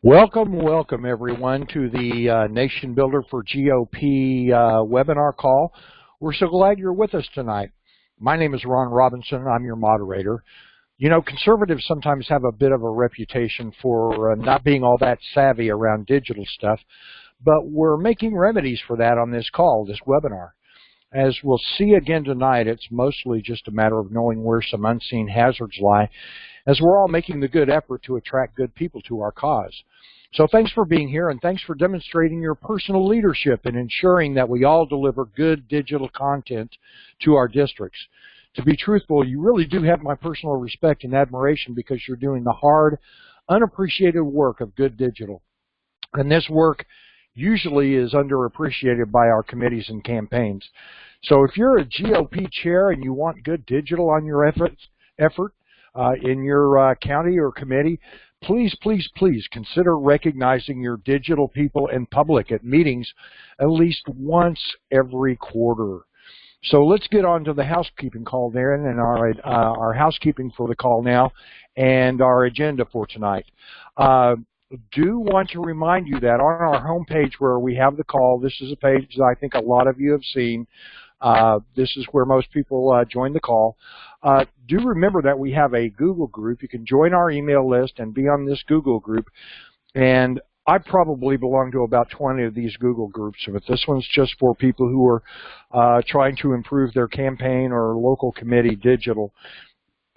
Welcome everyone to the Nationbuilder for GOP webinar call. We're so glad you're with us tonight. My name is Ron Robinson. I'm your moderator. You know, conservatives sometimes have a bit of a reputation for not being all that savvy around digital stuff, but we're making remedies for that on this call, this webinar. As we'll see again tonight, it's mostly just a matter of knowing where some unseen hazards lie, as we're all making the good effort to attract good people to our cause. So thanks for being here, and thanks for demonstrating your personal leadership in ensuring that we all deliver good digital content to our districts. To be truthful, you really do have my personal respect and admiration because you're doing the hard, unappreciated work of good digital. And this work usually is underappreciated by our committees and campaigns. So if you're a GOP chair and you want good digital on your effort in your county or committee, please consider recognizing your digital people in public at meetings at least once every quarter. So let's get on to the housekeeping call there, and our housekeeping for the call now and our agenda for tonight. Do want to remind you that on our homepage where we have the call, this is a page that I think a lot of you have seen. This is where most people join the call. Do remember that we have a Google group. You can join our email list and be on this Google group. And I probably belong to about 20 of these Google groups, but this one's just for people who are trying to improve their campaign or local committee digital.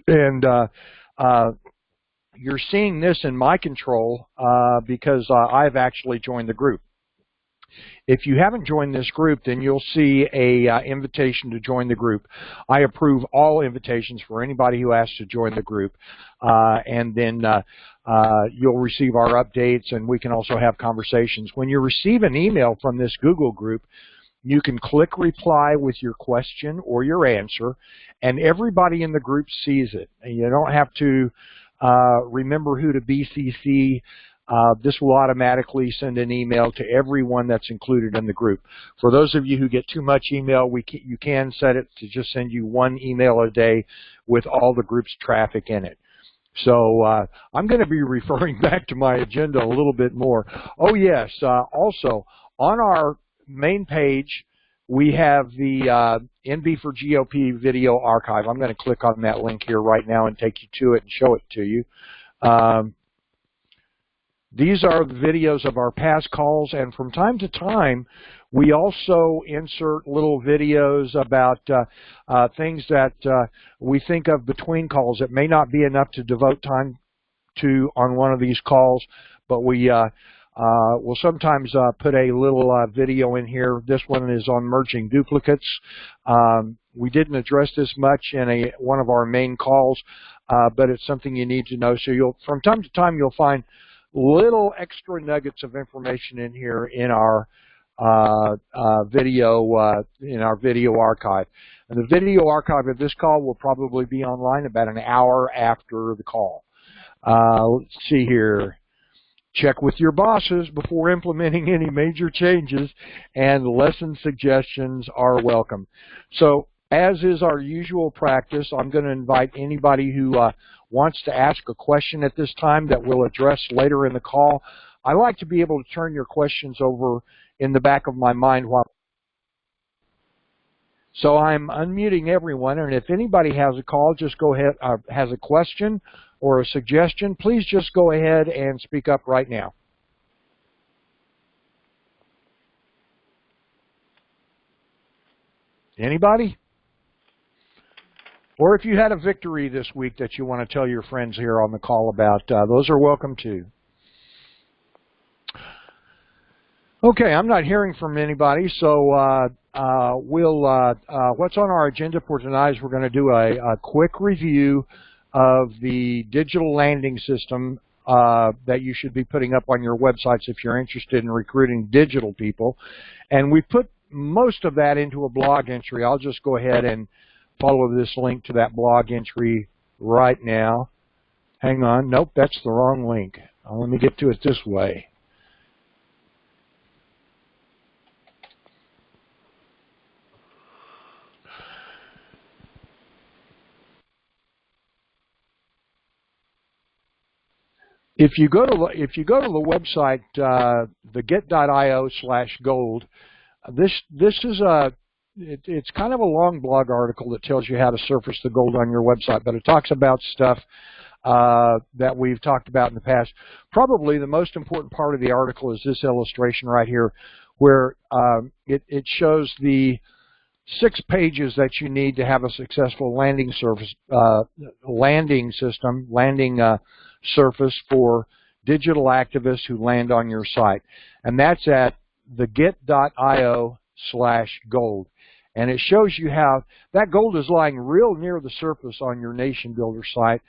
And you're seeing this in my control because I've actually joined the group. If you haven't joined this group, then you'll see a invitation to join the group. I approve all invitations for anybody who asks to join the group, and then you'll receive our updates, and we can also have conversations. When you receive an email from this Google group, you can click reply with your question or your answer, and everybody in the group sees it. And you don't have to remember who to BCC. This will automatically send an email to everyone that's included in the group. For those of you who get too much email, you can set it to just send you one email a day with all the group's traffic in it. So I'm going to be referring back to my agenda a little bit more. Oh yes, also on our main page we have the NB4GOP video archive. I'm going to click on that link here right now and take you to it and show it to you. These are the videos of our past calls, and from time to time, we also insert little videos about things that we think of between calls. It may not be enough to devote time to on one of these calls, but we will sometimes put a little video in here. This one is on merging duplicates. We didn't address this much in one of our main calls, but it's something you need to know. So from time to time, you'll find little extra nuggets of information in here in our video archive. And the video archive of this call will probably be online about an hour after the call. Let's see here. Check with your bosses before implementing any major changes, and lesson suggestions are welcome. So, as is our usual practice, I'm going to invite anybody who wants to ask a question at this time that we'll address later in the call. I like to be able to turn your questions over in the back of my mind so I'm unmuting everyone, and if anybody has a call, just go ahead, has a question or a suggestion, please just go ahead and speak up right now. Anybody? Or if you had a victory this week that you want to tell your friends here on the call about, those are welcome too. Okay, I'm not hearing from anybody, so what's on our agenda for tonight is we're going to do a quick review of the digital landing system that you should be putting up on your websites if you're interested in recruiting digital people. And we put most of that into a blog entry. I'll just go ahead and follow this link to that blog entry right now. Hang on. Nope, that's the wrong link. Let me get to it this way. If you go to the website, the get.io/gold, this is it's kind of a long blog article that tells you how to surface the gold on your website, but it talks about stuff that we've talked about in the past. Probably the most important part of the article is this illustration right here, where it shows the 6 pages that you need to have a successful landing surface for digital activists who land on your site, and that's at the get.io/gold. And it shows you how that gold is lying real near the surface on your Nationbuilder site.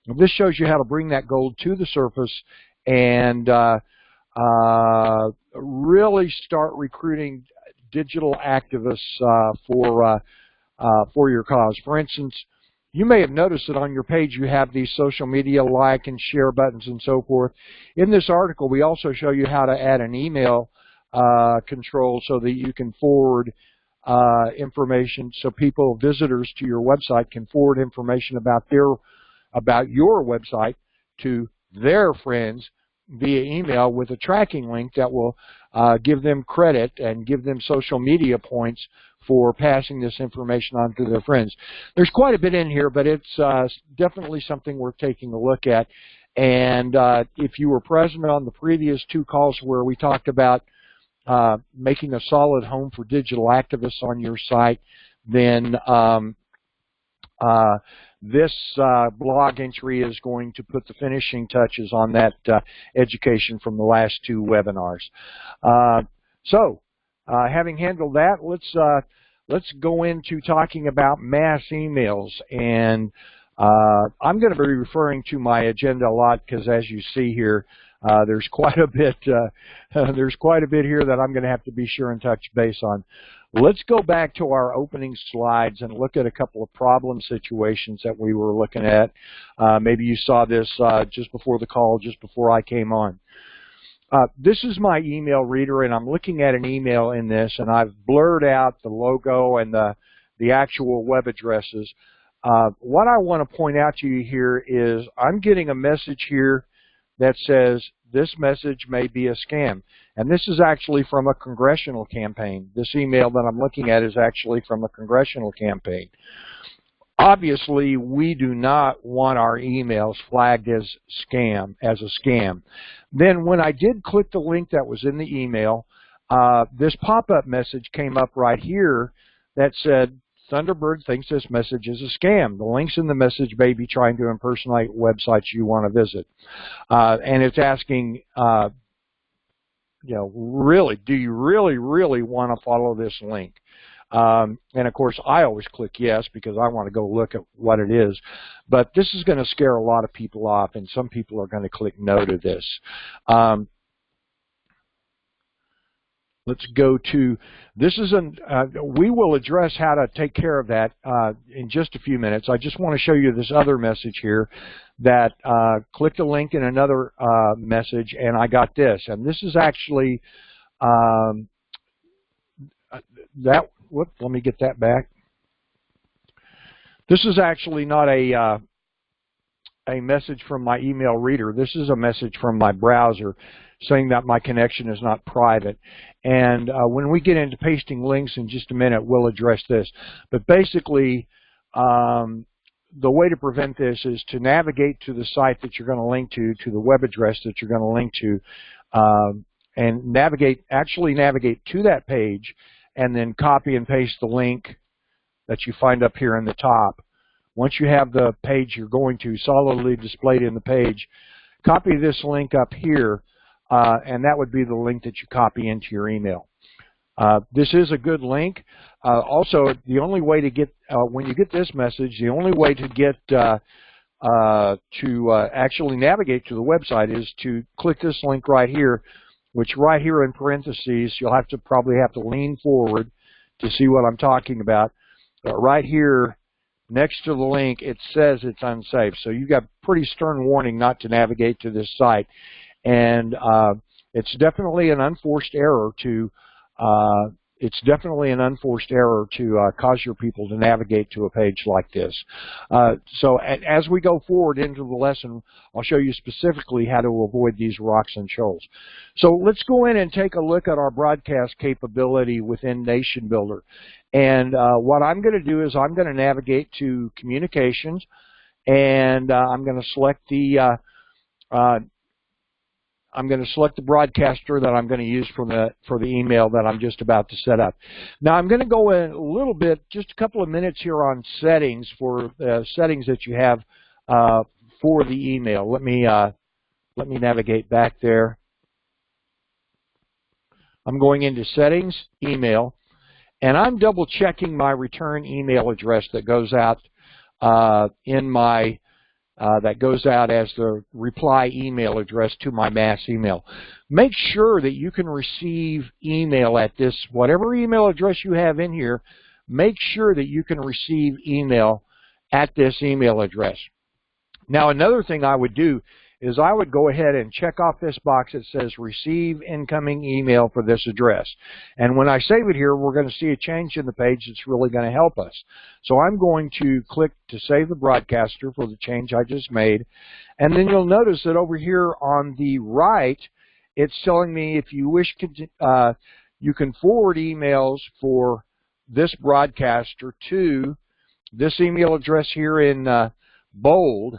And this shows you how to bring that gold to the surface and really start recruiting digital activists for your cause. For instance, you may have noticed that on your page you have these social media like and share buttons and so forth. In this article, we also show you how to add an email control so that you can forward information, so visitors to your website can forward information about your website to their friends via email with a tracking link that will give them credit and give them social media points for passing this information on to their friends. There's quite a bit in here, but it's definitely something worth taking a look at. And if you were present on the previous 2 calls where we talked about making a solid home for digital activists on your site, then this blog entry is going to put the finishing touches on that education from the last 2 webinars. Having handled that, let's go into talking about mass emails. And I'm going to be referring to my agenda a lot because, as you see here, there's quite a bit here that I'm going to have to be sure and touch base on. Let's go back to our opening slides and look at a couple of problem situations that we were looking at. Maybe you saw this just before the call, just before I came on. This is my email reader, and I'm looking at an email in this, and I've blurred out the logo and the actual web addresses. What I want to point out to you here is I'm getting a message here that says this message may be a scam. And this is actually from a congressional campaign. This email that I'm looking at is actually from a congressional campaign. Obviously, we do not want our emails flagged as a scam. Then when I did click the link that was in the email, this pop-up message came up right here that said, Thunderbird thinks this message is a scam. The links in the message may be trying to impersonate websites you want to visit. And it's asking, really, do you really want to follow this link? And of course, I always click yes because I want to go look at what it is. But this is going to scare a lot of people off, and some people are going to click no to this. Let's go to, we will address how to take care of that in just a few minutes. I just want to show you this other message here that clicked a link in another message, and I got this. And this is actually, let me get that back. This is actually not a message from my email reader. This is a message from my browser saying that my connection is not private. And when we get into pasting links in just a minute, we'll address this. But basically, the way to prevent this is to navigate to the site that you're going to link to the web address that you're going to link to, and actually navigate to that page, and then copy and paste the link that you find up here in the top. Once you have the page you're going to solidly displayed in the page, copy this link up here, and that would be the link that you copy into your email. This is a good link. Also, the only way to get, when you get this message, the only way to get actually navigate to the website is to click this link right here, which right here in parentheses, you'll probably have to lean forward to see what I'm talking about. Right here, next to the link, it says it's unsafe. So you've got pretty stern warning not to navigate to this site. And it's definitely an unforced error to it's definitely an unforced error to cause your people to navigate to a page like this. So as we go forward into the lesson, I'll show you specifically how to avoid these rocks and shoals. So let's go in and take a look at our broadcast capability within Nationbuilder. And what I'm going to do is I'm going to navigate to Communications, and I'm going to select the broadcaster that I'm going to use for the email that I'm just about to set up. Now I'm going to go in a little bit, just a couple of minutes here on settings for settings that you have for the email. Let me navigate back there. I'm going into Settings, Email, and I'm double checking my return email address that goes out that goes out as the reply email address to my mass email. Make sure that you can receive email at this, whatever email address you have in here, make sure that you can receive email at this email address. Now another thing I would do is I would go ahead and check off this box that says receive incoming email for this address. And when I save it here, we're going to see a change in the page that's really going to help us. So I'm going to click to save the broadcaster for the change I just made. And then you'll notice that over here on the right, it's telling me if you wish to, you can forward emails for this broadcaster to this email address here in bold,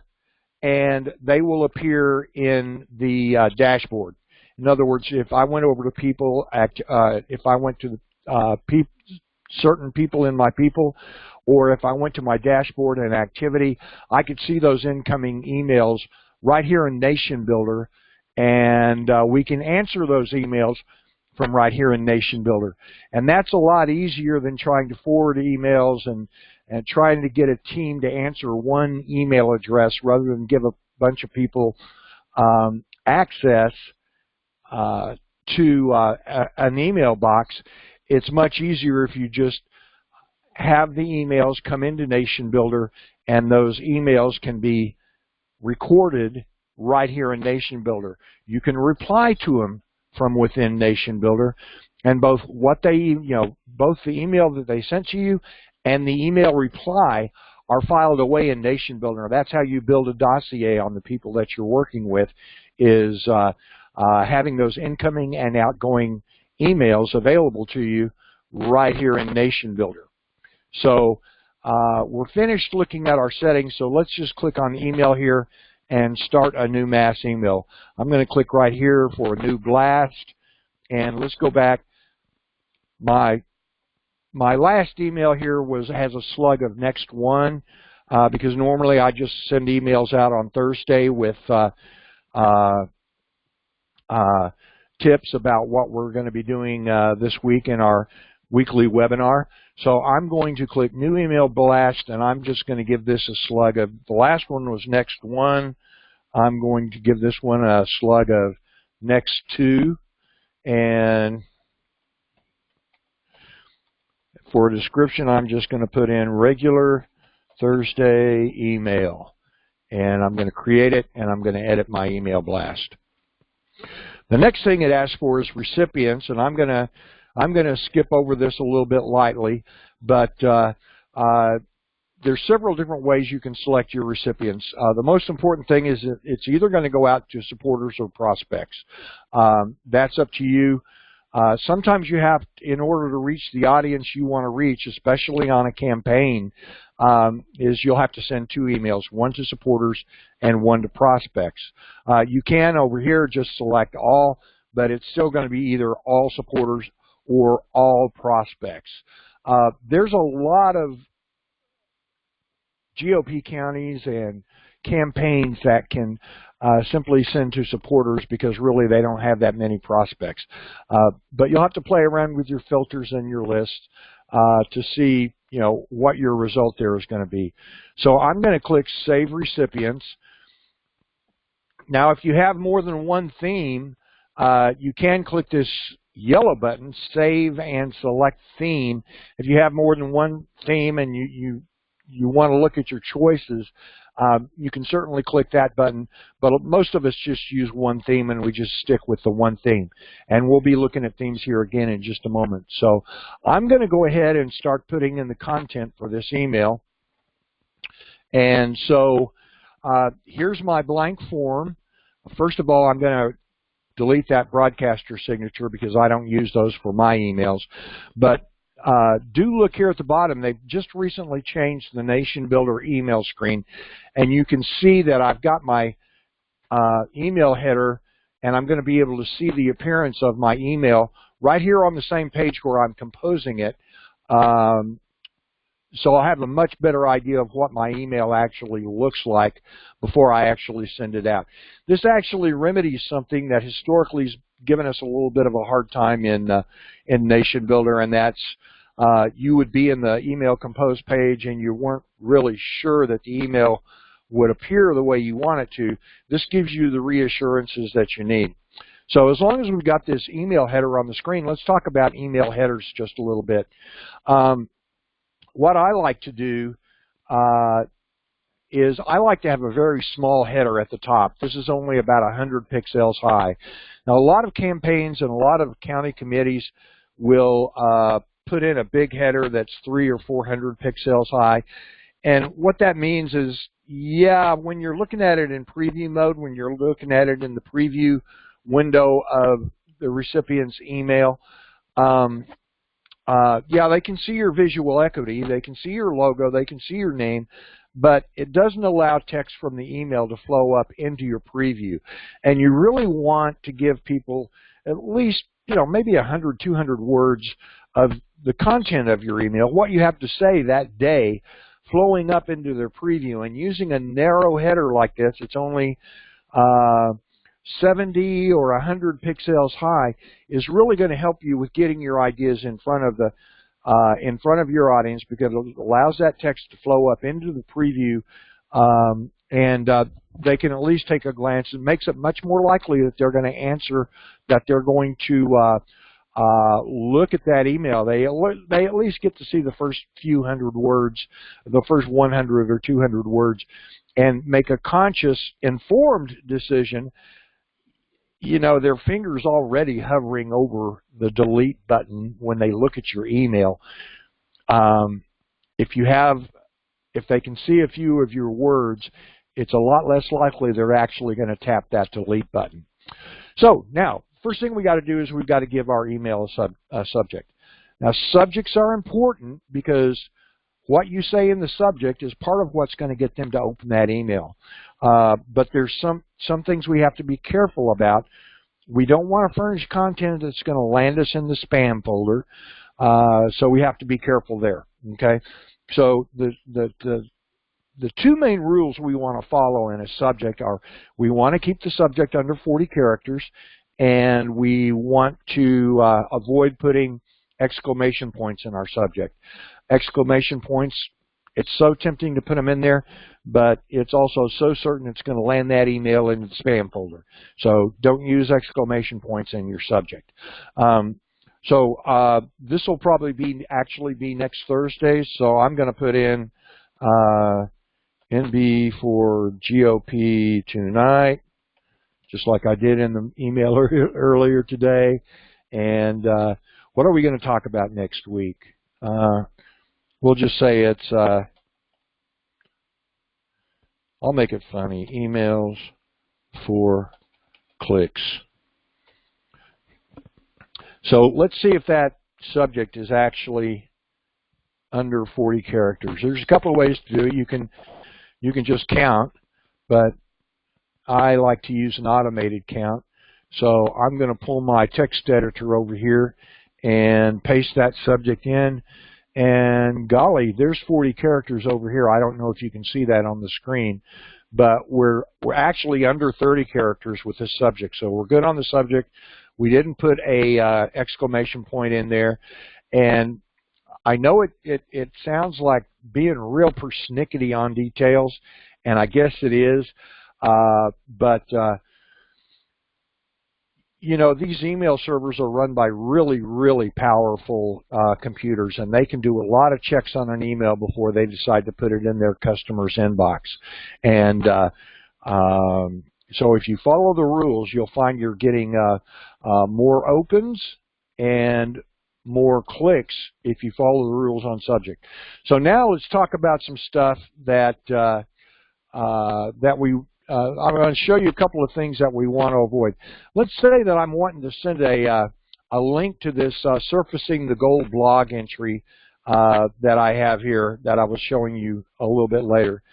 and they will appear in the dashboard. In other words, if I went over to people, if I went to certain people in my people, or if I went to my dashboard and activity, I could see those incoming emails right here in Nationbuilder, and we can answer those emails from right here in Nationbuilder. And that's a lot easier than trying to forward emails and trying to get a team to answer one email address rather than give a bunch of people access to an email box. It's much easier if you just have the emails come into Nationbuilder, and those emails can be recorded right here in Nationbuilder. You can reply to them from within Nationbuilder, and both what they, both the email that they sent to you and the email reply are filed away in Nationbuilder. That's how you build a dossier on the people that you're working with, is having those incoming and outgoing emails available to you right here in Nationbuilder. So we're finished looking at our settings, so let's just click on email here and start a new mass email. I'm going to click right here for a new blast, and let's go back. My last email here has a slug of next one because normally I just send emails out on Thursday with tips about what we're going to be doing this week in our weekly webinar. So I'm going to click New Email Blast, and I'm just going to give this a slug of, the last one was next one. I'm going to give this one a slug of next two, and for a description, I'm just going to put in regular Thursday email, and I'm going to create it, and I'm going to edit my email blast. The next thing it asks for is recipients, and I'm going to skip over this a little bit lightly, but there's several different ways you can select your recipients. The most important thing is that it's either going to go out to supporters or prospects. That's up to you. Sometimes you have, in order to reach the audience you want to reach, especially on a campaign, is you'll have to send two emails, one to supporters and one to prospects. You can over here just select all, but it's still going to be either all supporters or all prospects. There's a lot of GOP counties and campaigns that can simply send to supporters because really they don't have that many prospects. But you'll have to play around with your filters and your lists to see, what your result there is going to be. So I'm going to click Save Recipients. Now, if you have more than one theme, you can click this yellow button, Save and Select Theme. If you have more than one theme and you you want to look at your choices, you can certainly click that button, but most of us just use one theme and we just stick with the one theme. And we'll be looking at themes here again in just a moment. So I'm going to go ahead and start putting in the content for this email. And so here's my blank form. First of all, I'm going to delete that broadcaster signature because I don't use those for my emails. But do look here at the bottom. They've just recently changed the Nationbuilder email screen, and you can see that I've got my email header, and I'm going to be able to see the appearance of my email right here on the same page where I'm composing it. So I'll have a much better idea of what my email actually looks like before I actually send it out. This actually remedies something that historically has given us a little bit of a hard time in Nationbuilder, and that's you would be in the email compose page and you weren't really sure that the email would appear the way you want it to. This gives you the reassurances that you need. So as long as we've got this email header on the screen, let's talk about email headers just a little bit. What I like to do is I like to have a very small header at the top. This is only about 100 pixels high. Now, a lot of campaigns and a lot of county committees will put in a big header that's 300 or 400 pixels high. And what that means is, yeah, when you're looking at it in preview mode, when you're looking at it in the preview window of the recipient's email, yeah, they can see your visual equity, they can see your logo, they can see your name, but it doesn't allow text from the email to flow up into your preview. And you really want to give people at least, maybe 100, 200 words of the content of your email, what you have to say that day, flowing up into their preview. And using a narrow header like this, it's only 70 or 100 pixels high, is really going to help you with getting your ideas in front of the your audience, because it allows that text to flow up into the preview, and they can at least take a glance. It makes it much more likely that they're going to answer, that they're going to look at that email. They at least get to see the first few hundred words, the first 100 or 200 words, and make a conscious, informed decision. Their finger's already hovering over the delete button when they look at your email. If they can see a few of your words, it's a lot less likely they're actually going to tap that delete button. So now, first thing we got to do is we've got to give our email a subject. Now, subjects are important because what you say in the subject is part of what's going to get them to open that email. But there's some things we have to be careful about. We don't want to furnish content that's going to land us in the spam folder, so we have to be careful there. Okay, so the two main rules we want to follow in a subject are: we want to keep the subject under 40 characters, and we want to avoid putting exclamation points in our subject. Exclamation points, it's so tempting to put them in there, but it's also so certain it's going to land that email in the spam folder. So don't use exclamation points in your subject. This will probably actually be next Thursday, so I'm going to put in NB4GOP tonight, just like I did in the email earlier today. And what are we going to talk about next week? We'll just say it's, I'll make it funny, emails for clicks. So let's see if that subject is actually under 40 characters. There's a couple of ways to do it. You can just count, but I like to use an automated count. So I'm going to pull my text editor over here and paste that subject in. And golly, there's 40 characters over here. I don't know if you can see that on the screen, but we're actually under 30 characters with this subject. So we're good on the subject. We didn't put a exclamation point in there. And I know it sounds like being real persnickety on details, and I guess it is, but you know, these email servers are run by really, really powerful computers, and they can do a lot of checks on an email before they decide to put it in their customer's inbox. And so if you follow the rules, you'll find you're getting more opens and more clicks if you follow the rules on subject. So now let's talk about some stuff that I'm going to show you a couple of things that we want to avoid. Let's say that I'm wanting to send a link to this Surfacing the Gold blog entry that I have here that I was showing you a little bit later.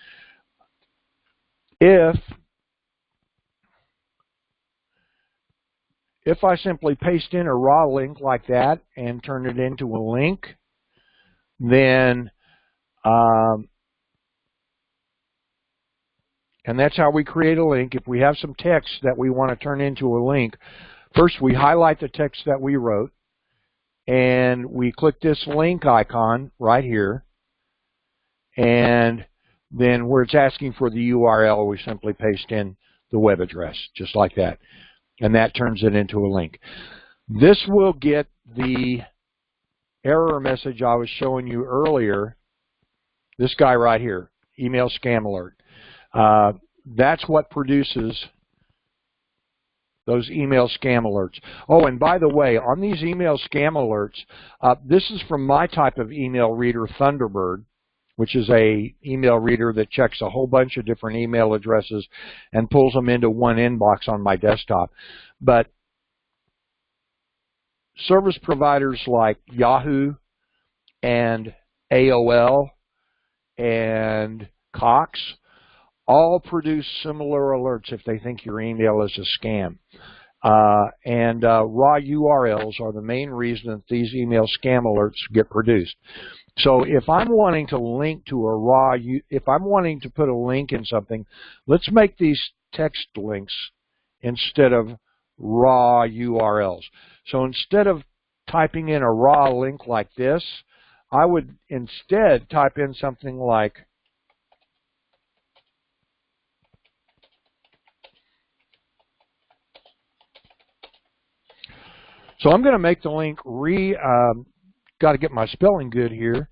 If I simply paste in a raw link like that and turn it into a link, then, and that's how we create a link. If we have some text that we want to turn into a link, first we highlight the text that we wrote, and we click this link icon right here, and then where it's asking for the URL, we simply paste in the web address, just like that. And that turns it into a link. This will get the error message I was showing you earlier, this guy right here, email scam alert. That's what produces those email scam alerts. Oh, and by the way, on these email scam alerts, this is from my type of email reader, Thunderbird, which is a email reader that checks a whole bunch of different email addresses and pulls them into one inbox on my desktop. But service providers like Yahoo and AOL and Cox all produce similar alerts if they think your email is a scam. Raw URLs are the main reason that these email scam alerts get produced. So if I'm wanting to link to a if I'm wanting to put a link in something, let's make these text links instead of raw URLs. So instead of typing in a raw link like this, I would instead type in something like so I'm going to make the link got to get my spelling good here.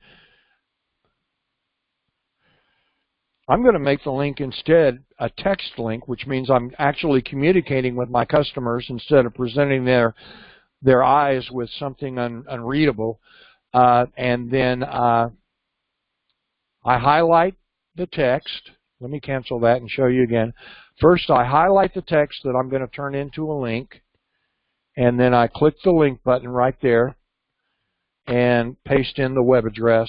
I'm going to make the link instead a text link, which means I'm actually communicating with my customers instead of presenting their eyes with something unreadable. And then I highlight the text. Let me cancel that and show you again. First, I highlight the text that I'm going to turn into a link, and then I click the link button right there and paste in the web address.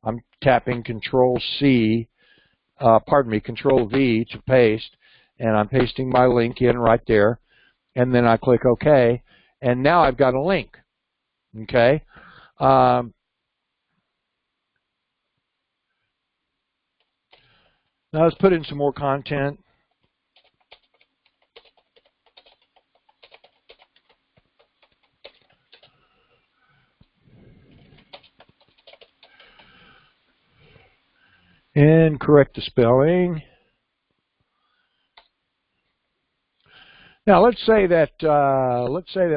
I'm tapping Control V to paste, and I'm pasting my link in right there, and then I click OK, and now I've got a link. Okay. Now let's put in some more content. And correct the spelling. Now let's say that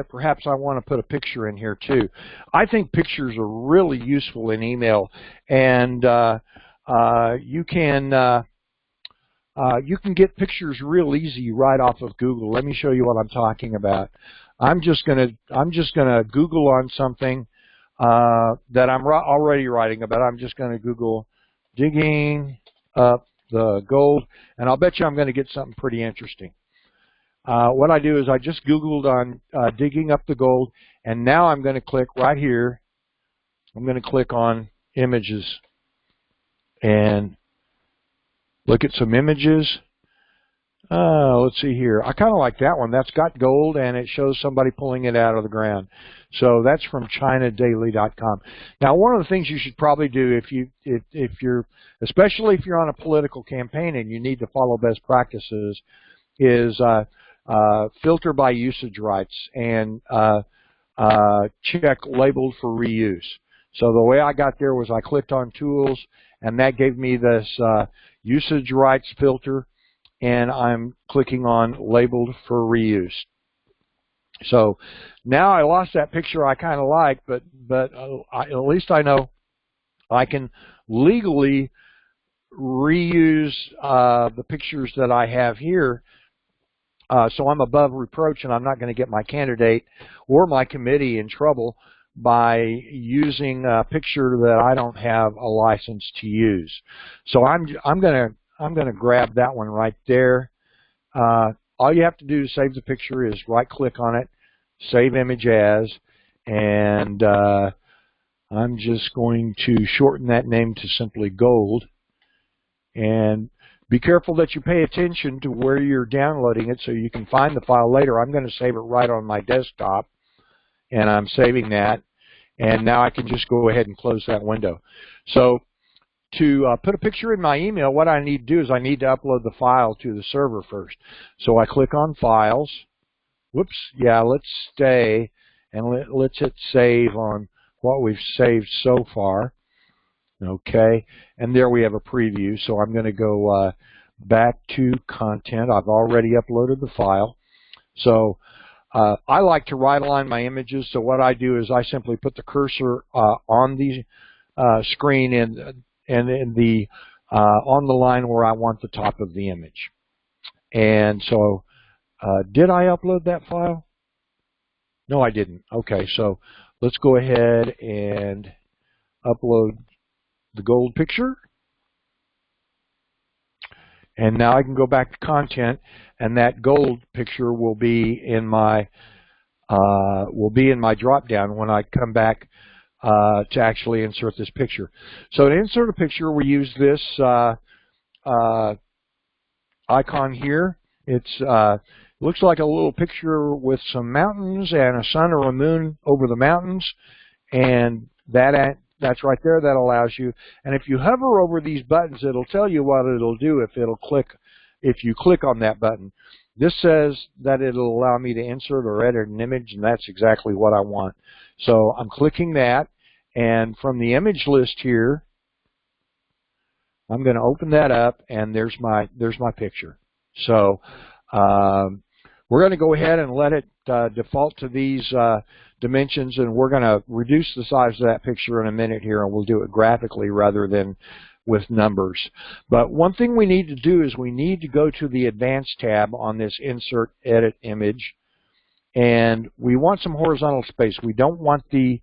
perhaps I want to put a picture in here too. I think pictures are really useful in email, and you can get pictures real easy right off of Google. Let me show you what I'm talking about. I'm just gonna Google on something that I'm already writing about. I'm just going to Google digging up the gold, and I'll bet you I'm going to get something pretty interesting. What I do is I just Googled on digging up the gold, and now I'm going to click right here. I'm going to click on images and look at some images. Let's see here. I kind of like that one. That's got gold, and it shows somebody pulling it out of the ground. So that's from ChinaDaily.com. Now, one of the things you should probably do especially if you're on a political campaign and you need to follow best practices, is filter by usage rights and check labeled for reuse. So the way I got there was I clicked on Tools, and that gave me this usage rights filter, and I'm clicking on labeled for reuse. So now I lost that picture I kind of like, but at least I know I can legally reuse the pictures that I have here. So I'm above reproach, and I'm not going to get my candidate or my committee in trouble by using a picture that I don't have a license to use. So I'm gonna grab that one right there. All you have to do to save the picture is right-click on it, save image as, and I'm just going to shorten that name to simply gold. And be careful that you pay attention to where you're downloading it so you can find the file later. I'm going to save it right on my desktop, and I'm saving that. And now I can just go ahead and close that window. So to put a picture in my email, what I need to do is I need to upload the file to the server first. So I click on Files. Whoops, yeah, let's stay, and let's hit Save on what we've saved so far. Okay, and there we have a preview. So I'm going to go back to Content. I've already uploaded the file. So I like to right align my images. So what I do is I simply put the cursor on the screen and in the on the line where I want the top of the image. And so did I upload that file? No, I didn't. Okay, so let's go ahead and upload the gold picture. And now I can go back to Content, and that gold picture will be in my drop down when I come back to actually insert this picture. So to insert a picture, we use this icon here. It looks like a little picture with some mountains and a sun or a moon over the mountains, and that's right there. That allows you. And if you hover over these buttons, it'll tell you what it'll do if you click on that button. This says that it'll allow me to insert or edit an image, and that's exactly what I want. So I'm clicking that, and from the image list here, I'm going to open that up, and there's my picture. So we're going to go ahead and let it default to these dimensions, and we're going to reduce the size of that picture in a minute here, and we'll do it graphically rather than with numbers. But one thing we need to do is we need to go to the Advanced tab on this Insert Edit Image, and we want some horizontal space. We don't want the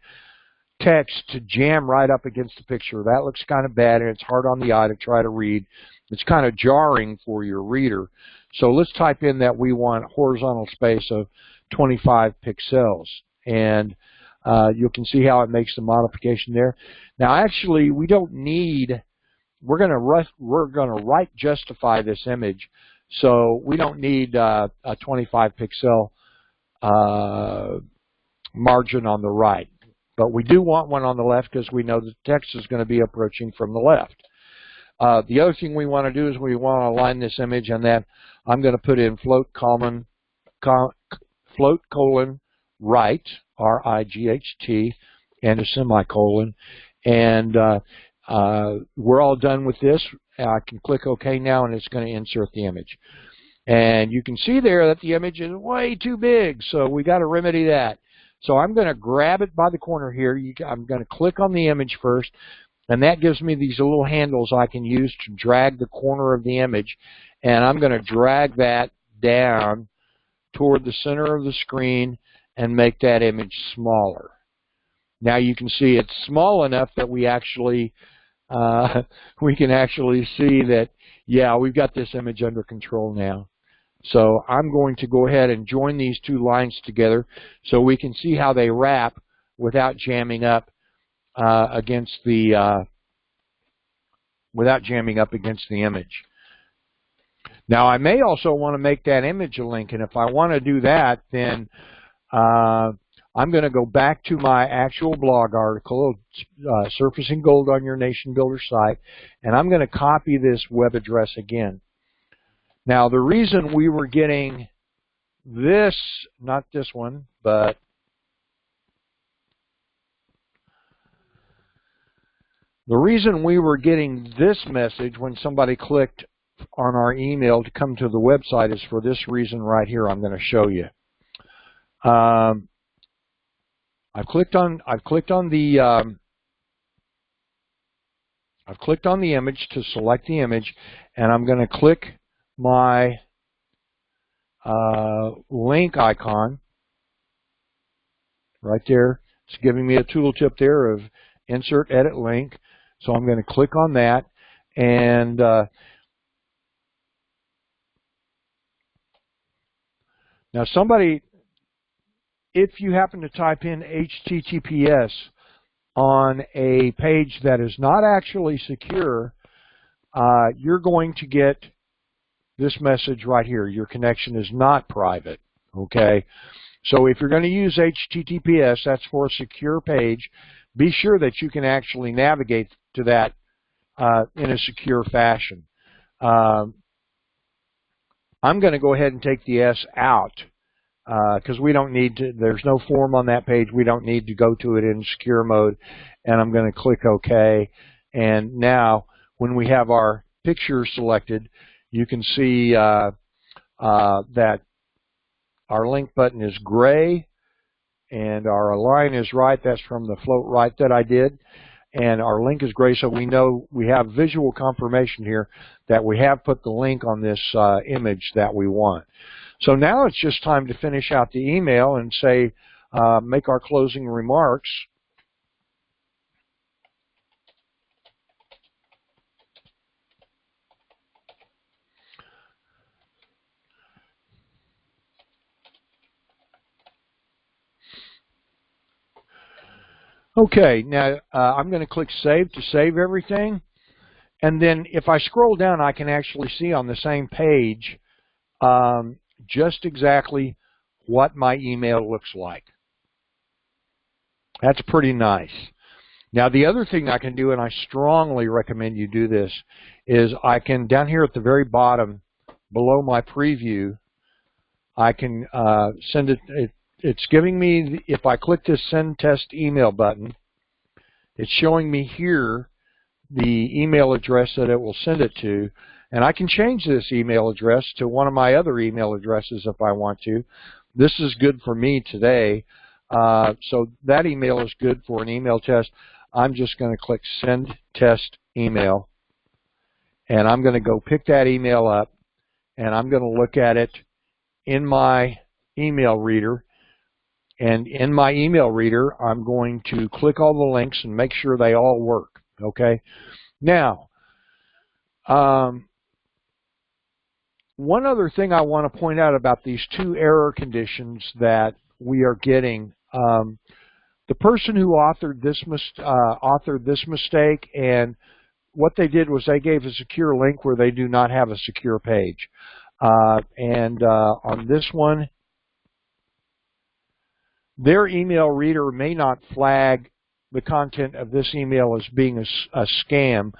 text to jam right up against the picture. That looks kind of bad, and it's hard on the eye to try to read. It's kind of jarring for your reader. So let's type in that we want horizontal space of 25 pixels. And you can see how it makes the modification there. Now, actually, we don't need. We're going to right justify this image, so we don't need a 25 pixel margin on the right. But we do want one on the left because we know the text is going to be approaching from the left. The other thing we want to do is we want to align this image, and then I'm going to put in float colon right, R-I-G-H-T, and a semicolon. And we're all done with this. I can click OK now, and it's going to insert the image. And you can see there that the image is way too big, so we got to remedy that. So I'm going to grab it by the corner here. I'm going to click on the image first, and that gives me these little handles I can use to drag the corner of the image, and I'm going to drag that down toward the center of the screen and make that image smaller. Now you can see it's small enough that we actually we can actually see that, yeah, we've got this image under control now. So I'm going to go ahead and join these two lines together so we can see how they wrap without jamming up against the image. Now I may also want to make that image a link, and if I want to do that, then I'm going to go back to my actual blog article, Surfacing Gold on Your Nationbuilder site, and I'm going to copy this web address again. Now the reason we were getting this, not this one, but the reason we were getting this message when somebody clicked on our email to come to the website is for this reason right here I'm going to show you. I've clicked on the image to select the image, and I'm going to click my link icon right there. It's giving me a tooltip there of insert edit link. So I'm going to click on that, and now somebody, if you happen to type in HTTPS on a page that is not actually secure, you're going to get this message right here. Your connection is not private, okay? So if you're going to use HTTPS, that's for a secure page, be sure that you can actually navigate to that in a secure fashion. I'm going to go ahead and take the S out because we don't need to, there's no form on that page. We don't need to go to it in secure mode. And I'm going to click OK. And now when we have our picture selected, you can see that our link button is gray and our align is right. That's from the float right that I did. And our link is gray, so we know we have visual confirmation here that we have put the link on this image that we want. So now it's just time to finish out the email and say, make our closing remarks. Okay, now I'm going to click Save to save everything. And then if I scroll down, I can actually see on the same page just exactly what my email looks like. That's pretty nice. Now the other thing I can do, and I strongly recommend you do this, is I can, down here at the very bottom, below my preview, I can send it. It's giving me, if I click this Send Test Email button, it's showing me here the email address that it will send it to. And I can change this email address to one of my other email addresses if I want to. This is good for me today. So that email is good for an email test. I'm just going to click Send Test Email. And I'm going to go pick that email up. And I'm going to look at it in my email reader. And in my email reader, I'm going to click all the links and make sure they all work. Okay. Now, one other thing I want to point out about these two error conditions that we are getting. The person who authored this mistake, and what they did was they gave a secure link where they do not have a secure page. On this one, their email reader may not flag the content of this email as being a scam.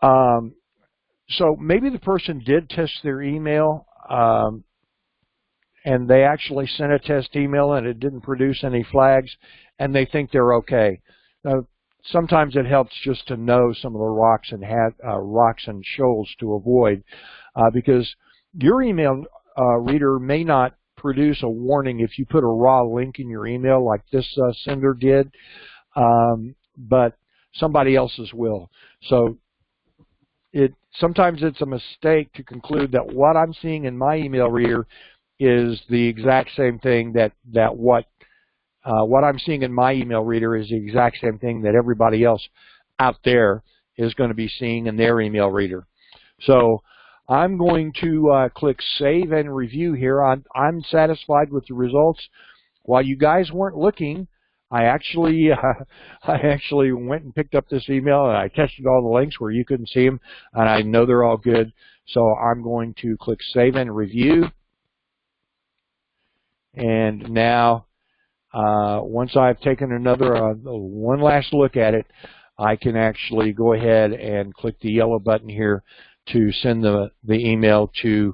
So maybe the person did test their email and they actually sent a test email and it didn't produce any flags and they think they're okay. Sometimes it helps just to know some of the rocks and shoals to avoid because your email reader may not produce a warning if you put a raw link in your email like this sender did, but somebody else's will. So sometimes it's a mistake to conclude that what I'm seeing in my email reader is the exact same thing that what I'm seeing in my email reader is the exact same thing that everybody else out there is going to be seeing in their email reader. So I'm going to click Save and Review here. I'm satisfied with the results. While you guys weren't looking, I actually went and picked up this email and I tested all the links where you couldn't see them, and I know they're all good. So I'm going to click Save and Review. And now, once I've taken one last look at it, I can actually go ahead and click the yellow button here to send the email to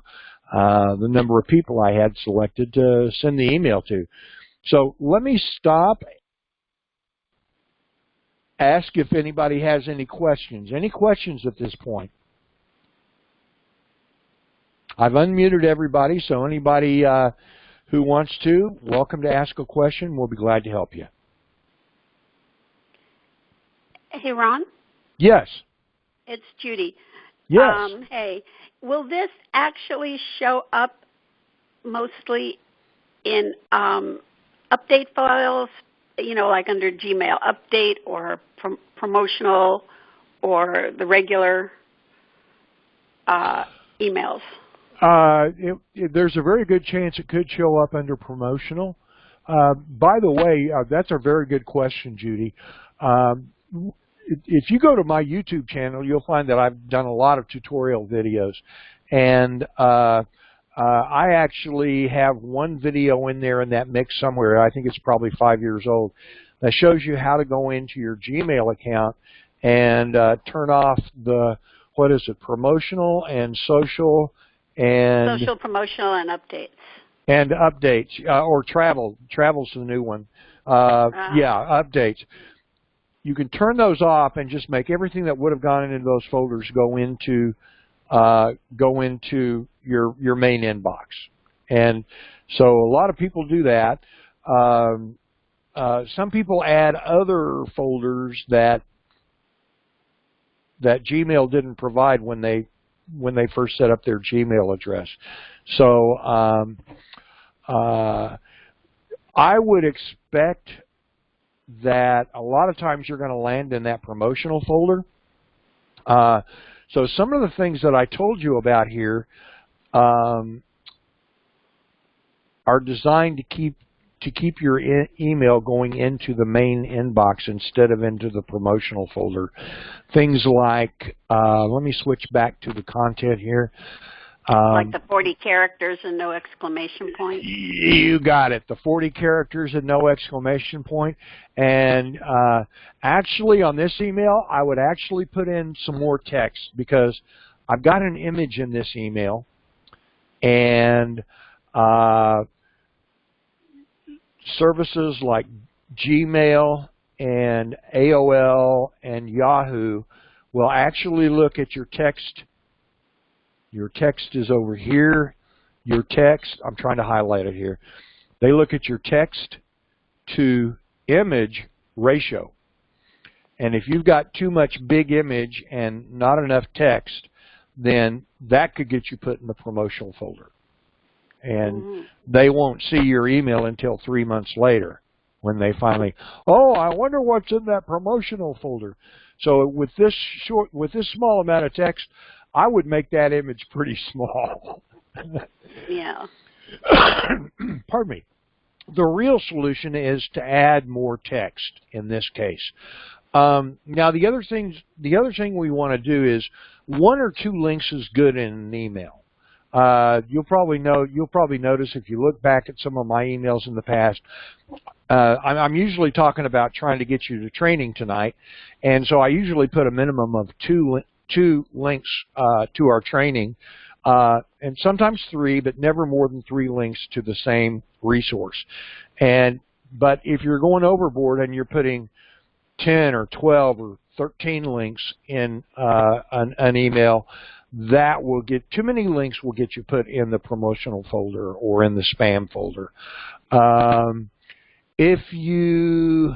the number of people I had selected to send the email to. So let me stop, ask if anybody has any questions. Any questions at this point? I've unmuted everybody, so anybody who wants to, welcome to ask a question. We'll be glad to help you. Hey, Ron? Yes. It's Judy. Yes. Hey, will this actually show up mostly in update files, like under Gmail, update or promotional or the regular emails? There's a very good chance it could show up under promotional. By the way, that's a very good question, Judy. If you go to my YouTube channel, you'll find that I've done a lot of tutorial videos, and I actually have one video in there in that mix somewhere. I think it's probably 5 years old, that shows you how to go into your Gmail account and turn off the, what is it, promotional and social and social, promotional, and updates. And updates, or travel. Travel's the new one. Yeah, updates. You can turn those off and just make everything that would have gone into those folders go into your main inbox. And so a lot of people do that. Some people add other folders that Gmail didn't provide when they first set up their Gmail address. So I would expect that a lot of times you're going to land in that promotional folder. So some of the things that I told you about here are designed to keep your email going into the main inbox instead of into the promotional folder. Things like, let me switch back to the content here. Like the 40 characters and no exclamation point? You got it, the 40 characters and no exclamation point. And actually on this email, I would actually put in some more text because I've got an image in this email, and services like Gmail and AOL and Yahoo will actually look at your text. Your text is over here. Your text, I'm trying to highlight it here. They look at your text to image ratio. And if you've got too much big image and not enough text, then that could get you put in the promotional folder. And they won't see your email until 3 months later when they finally, oh, I wonder what's in that promotional folder. So with this small amount of text, I would make that image pretty small. Yeah. Pardon me. The real solution is to add more text in this case. Now the other thing we want to do is 1 or 2 links is good in an email. You'll probably notice if you look back at some of my emails in the past, I'm usually talking about trying to get you to training tonight, and so I usually put a minimum of 2 links to our training, and sometimes 3, but never more than 3 links to the same resource. But if you're going overboard and you're putting 10 or 12 or 13 links in an email, that will get too many links will get you put in the promotional folder or in the spam folder. If you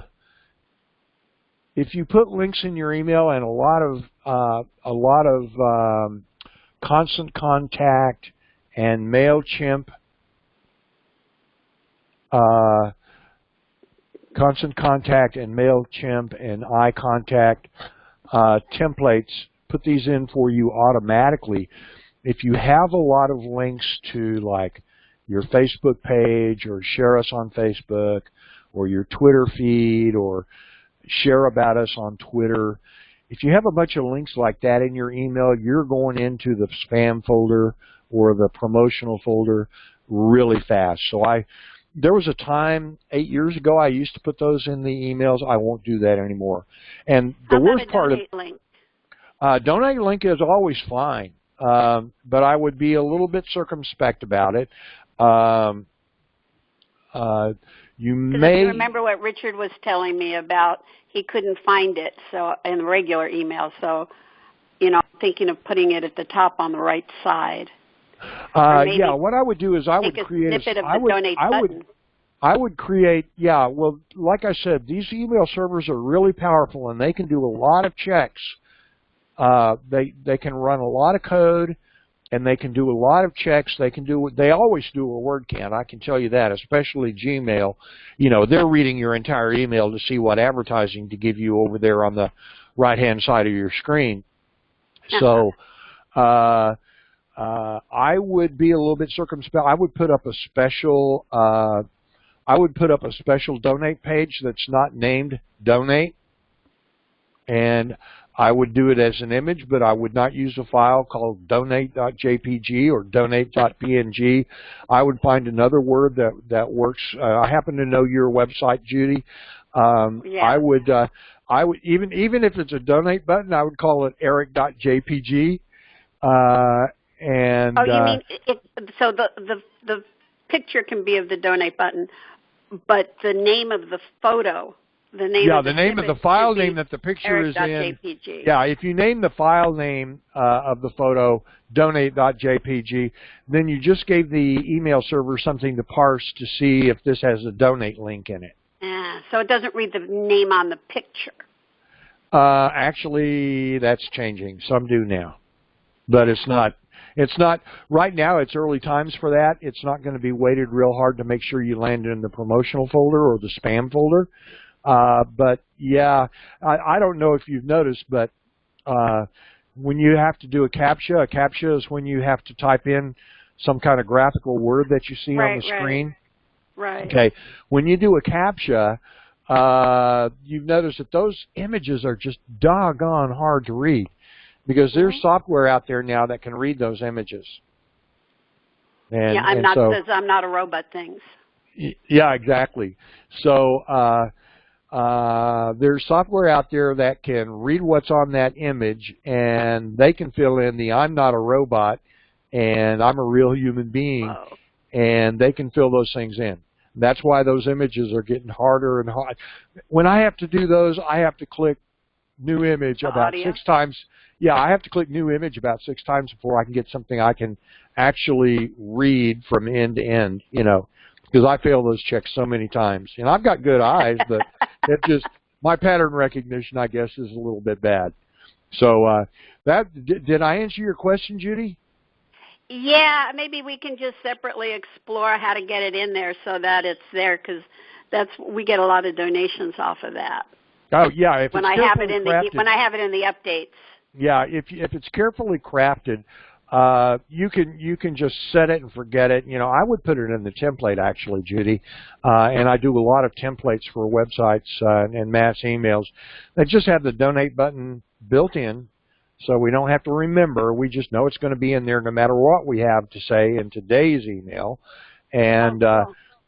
put links in your email and a lot of Constant Contact and MailChimp, Constant Contact and MailChimp and iContact templates, put these in for you automatically. If you have a lot of links to like your Facebook page or share us on Facebook or your Twitter feed or share about us on Twitter, if you have a bunch of links like that in your email, you're going into the spam folder or the promotional folder really fast. So there was a time 8 years ago I used to put those in the emails. I won't do that anymore. And the worst part of link? Donate link is always fine, but I would be a little bit circumspect about it. You may you remember what Richard was telling me about. He couldn't find it in the regular email, so I'm thinking of putting it at the top on the right side. Or maybe yeah, what I would do is I would take a create snippet of the donate button. I would create, yeah, well, like I said, these email servers are really powerful and they can do a lot of checks. They can run a lot of code and they can do a lot of checks. They always do a word count, I can tell you that, especially Gmail. You know, they're reading your entire email to see what advertising to give you over there on the right-hand side of your screen. So I would be a little bit circumspect. I would put up a special donate page that's not named donate, and I would do it as an image, but I would not use a file called donate.jpg or donate.png. I would find another word that works. I happen to know your website, Judy. Yeah. I would even if it's a donate button, I would call it eric.jpg. And you mean so the picture can be of the donate button, but the name of the photo, the name of the file name that the picture is in. Yeah, if you name the file name of the photo donate.jpg, then you just gave the email server something to parse to see if this has a donate link in it. So it doesn't read the name on the picture. Actually, that's changing. Some do now, but it's not. It's not right now. It's early times for that. It's not going to be weighted real hard to make sure you land in the promotional folder or the spam folder. But yeah, I don't know if you've noticed, but when you have to do a CAPTCHA is when you have to type in some kind of graphical word that you see on the screen. Right. Okay. When you do a CAPTCHA, you've noticed that those images are just doggone hard to read, because there's software out there now that can read those images. And, yeah, I'm not a robot things. Yeah, exactly. So there's software out there that can read what's on that image, and they can fill in the I'm not a robot and I'm a real human being. Whoa. And they can fill those things in. That's why those images are getting harder and harder. When I have to do those, I have to click new image about 6 times. Yeah, I have to click new image about 6 times before I can get something I can actually read from end to end, you know, because I fail those checks so many times. And I've got good eyes, but it just, my pattern recognition, I guess, is a little bit bad. So did I answer your question, Judy? Yeah, maybe we can just separately explore how to get it in there so that it's there, because we get a lot of donations off of that. Oh yeah, when I have it in the updates. Yeah, if it's carefully crafted, you can just set it and forget it. You know, I would put it in the template actually, Judy, and I do a lot of templates for websites and mass emails that just have the donate button built in. So we don't have to remember. We just know it's going to be in there no matter what we have to say in today's email. And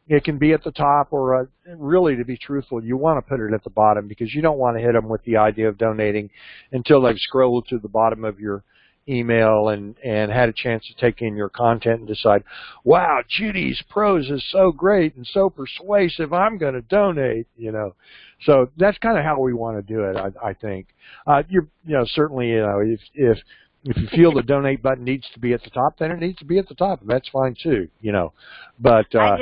it can be at the top, or really, to be truthful, you want to put it at the bottom, because you don't want to hit them with the idea of donating until they've scrolled to the bottom of your email and had a chance to take in your content and decide, wow, Judy's prose is so great and so persuasive, I'm going to donate, you know. So that's kind of how we want to do it, I think. Certainly, you know, if you feel the donate button needs to be at the top, then it needs to be at the top, and that's fine too, you know. But well,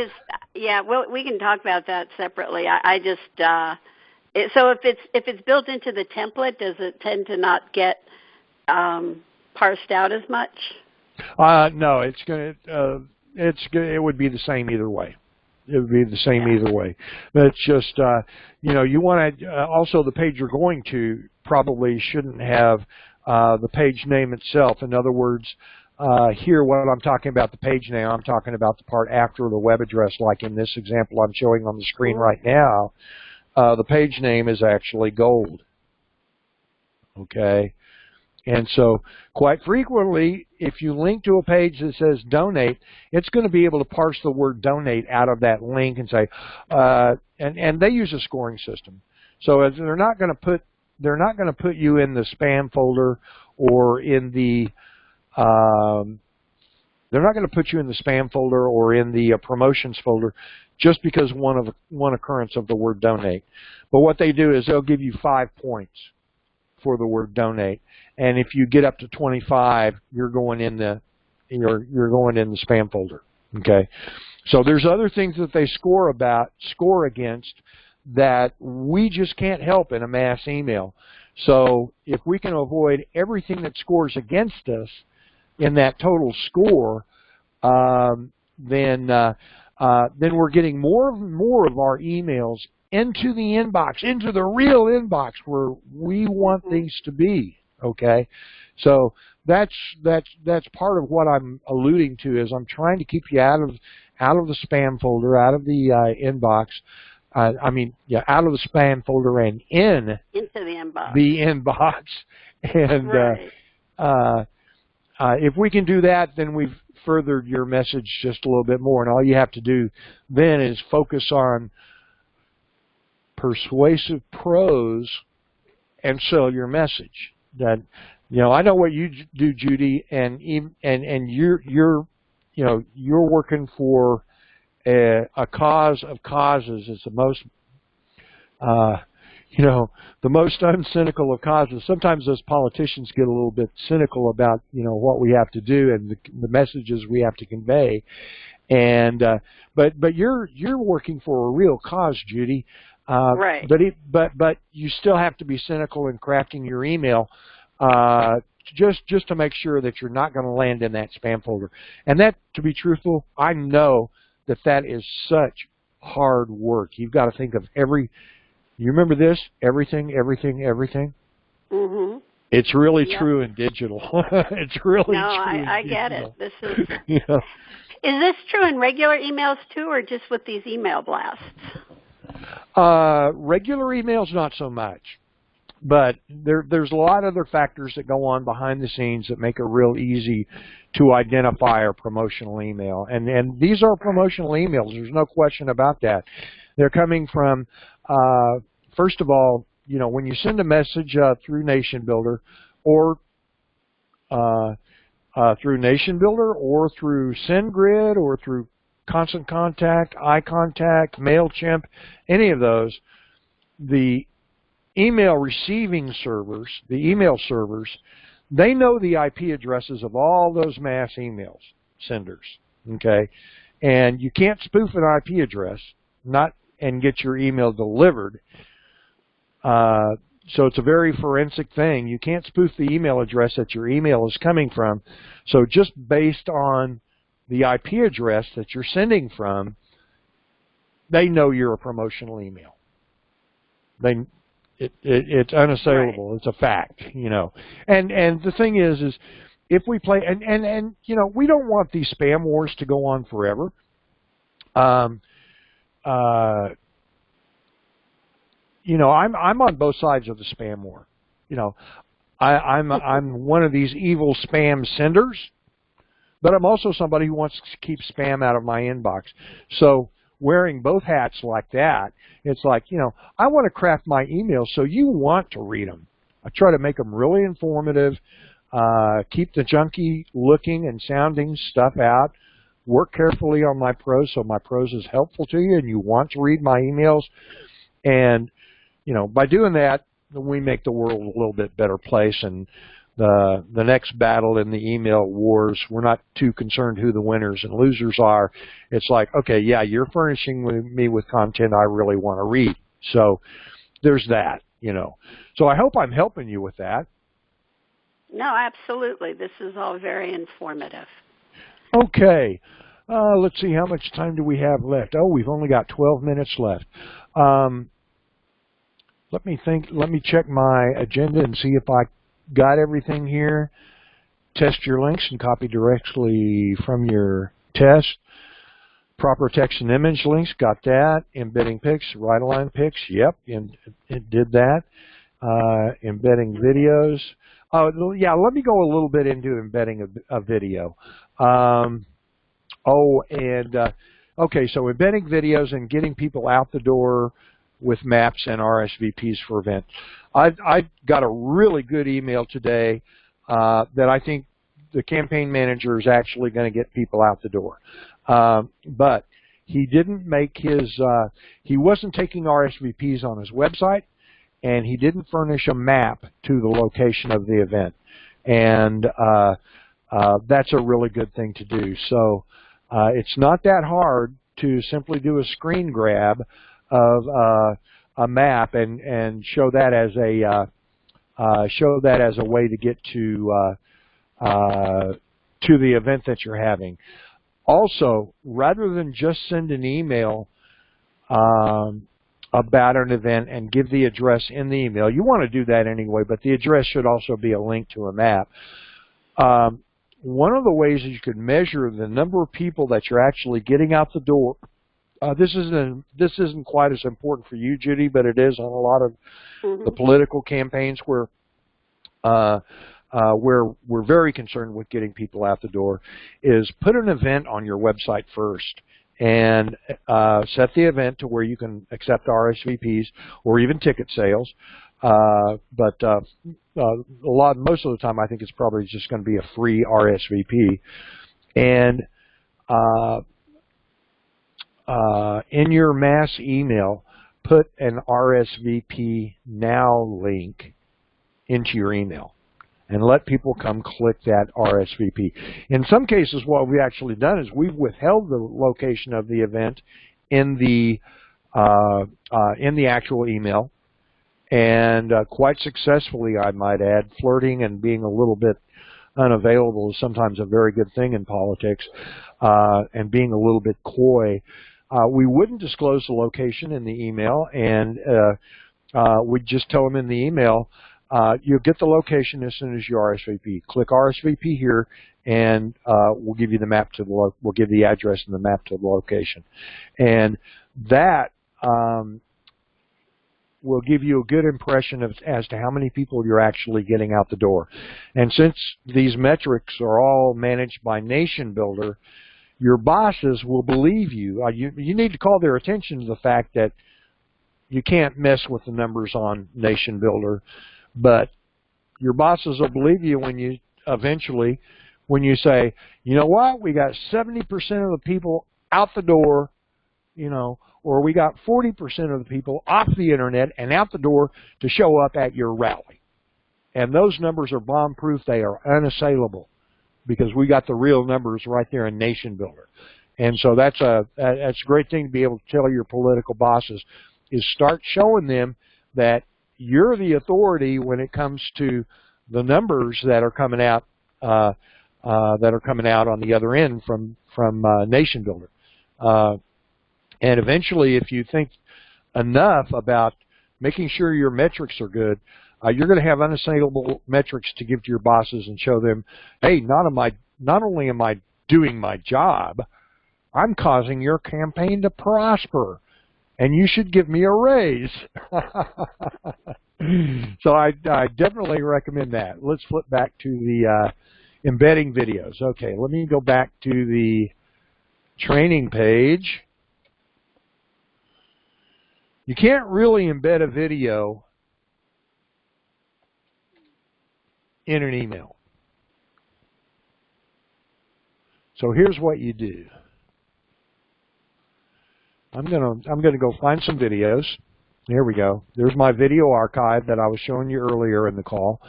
we can talk about that separately. So if it's built into the template, does it tend to not get parsed out as much? No, it would be the same either way. It would be the same either way. But it's just, you know, you want to, also the page you're going to probably shouldn't have the page name itself. In other words, here when I'm talking about the page name, I'm talking about the part after the web address, like in this example I'm showing on the screen right now. The page name is actually gold. Okay? And so quite frequently, if you link to a page that says donate, it's going to be able to parse the word donate out of that link and say, and they use a scoring system. So they're not going to put you in the spam folder or in the promotions folder just because one occurrence of the word donate. But what they do is they'll give you 5 points for the word donate. And if you get up to 25, you're going in the you're going in the spam folder. Okay, so there's other things that they score against that we just can't help in a mass email. So if we can avoid everything that scores against us in that total score, then we're getting more of our emails into the inbox, into the real inbox where we want things to be. Okay, so that's part of what I'm alluding to. Is I'm trying to keep you out of the spam folder, out of the inbox. Out of the spam folder and into the inbox. And right. If we can do that, then we've furthered your message just a little bit more. And all you have to do then is focus on persuasive prose and sell your message. That, I know what you do, Judy, and you're working for a cause of causes. Is the most the most uncynical of causes. Sometimes those politicians get a little bit cynical about what we have to do and the messages we have to convey. And but you're working for a real cause, Judy. Right. But you still have to be cynical in crafting your email, just to make sure that you're not going to land in that spam folder. And that, to be truthful, I know that is such hard work. You've got to think of you remember this? Everything, everything, everything? Mm-hmm. It's really true in digital. It's really true. I get it. This is. Yeah. Is this true in regular emails too, or just with these email blasts? Regular emails, not so much. But there's a lot of other factors that go on behind the scenes that make it real easy to identify a promotional email. And these are promotional emails. There's no question about that. They're coming from, first of all, when you send a message through Nationbuilder or through Nationbuilder or through SendGrid or through Constant Contact, iContact, MailChimp, any of those, the email receiving servers, the email servers, they know the IP addresses of all those mass emails senders, okay? And you can't spoof an IP address and get your email delivered. So it's a very forensic thing. You can't spoof the email address that your email is coming from. So just based on the IP address that you're sending from, they know you're a promotional email. It's unassailable. Right. It's a fact, And the thing is if we play and we don't want these spam wars to go on forever. I'm on both sides of the spam war. I'm one of these evil spam senders, but I'm also somebody who wants to keep spam out of my inbox. So wearing both hats like that, it's like, I want to craft my emails so you want to read them. I try to make them really informative, keep the junky looking and sounding stuff out, work carefully on my prose so my prose is helpful to you and you want to read my emails. And, by doing that, we make the world a little bit better place. And the next battle in the email wars, we're not too concerned who the winners and losers are. It's like, okay, yeah, you're furnishing me with content I really want to read. So there's that, So I hope I'm helping you with that. No, absolutely. This is all very informative. Okay. Let's see, how much time do we have left? Oh, we've only got 12 minutes left. Let me think. Let me check my agenda and see if I got everything here. Test your links and copy directly from your test. Proper text and image links, got that. Embedding pics, right-align pics, yep, and it did that. Embedding videos. Oh, yeah, let me go a little bit into embedding a video. Okay, so embedding videos and getting people out the door with maps and RSVPs for events. I got a really good email today that I think the campaign manager is actually going to get people out the door. But he didn't make he wasn't taking RSVPs on his website, and he didn't furnish a map to the location of the event. And that's a really good thing to do. So it's not that hard to simply do a screen grab of a map and show that as a way to get to the event that you're having. Also, rather than just send an email about an event and give the address in the email, you want to do that anyway, but the address should also be a link to a map. One of the ways that you could measure the number of people that you're actually getting out the door, this isn't quite as important for you, Judy, but it is on a lot of the political campaigns where we're very concerned with getting people out the door, is put an event on your website first and set the event to where you can accept RSVPs or even ticket sales. Most of the time, I think it's probably just going to be a free RSVP. And in your mass email, put an RSVP now link into your email and let people come click that RSVP. In some cases, what we've actually done is we've withheld the location of the event in the actual email, and quite successfully, I might add. Flirting and being a little bit unavailable is sometimes a very good thing in politics, and being a little bit coy. We wouldn't disclose the location in the email, and we'd just tell them in the email, you'll get the location as soon as you RSVP. Click RSVP here, and we'll give you the map to the we'll give the address and the map to the location, and that will give you a good impression as to how many people you're actually getting out the door. And since these metrics are all managed by Nationbuilder, your bosses will believe you. You need to call their attention to the fact that you can't mess with the numbers on Nationbuilder, but your bosses will believe you when you eventually, when you say, you know what, we got 70% of the people out the door, you know, or we got 40% of the people off the internet and out the door to show up at your rally. And those numbers are bomb-proof. They are unassailable because we got the real numbers right there in Nationbuilder. And so that's a great thing to be able to tell your political bosses, is start showing them that you're the authority when it comes to the numbers that are coming out on the other end from Nationbuilder. And eventually, if you think enough about making sure your metrics are good, you're going to have unassailable metrics to give to your bosses and show them, hey, not only am I doing my job, I'm causing your campaign to prosper, and you should give me a raise. So I definitely recommend that. Let's flip back to the embedding videos. Okay, let me go back to the training page. You can't really embed a video in an email. So here's what you do. I'm gonna go find some videos. There we go. There's my video archive that I was showing you earlier in the call.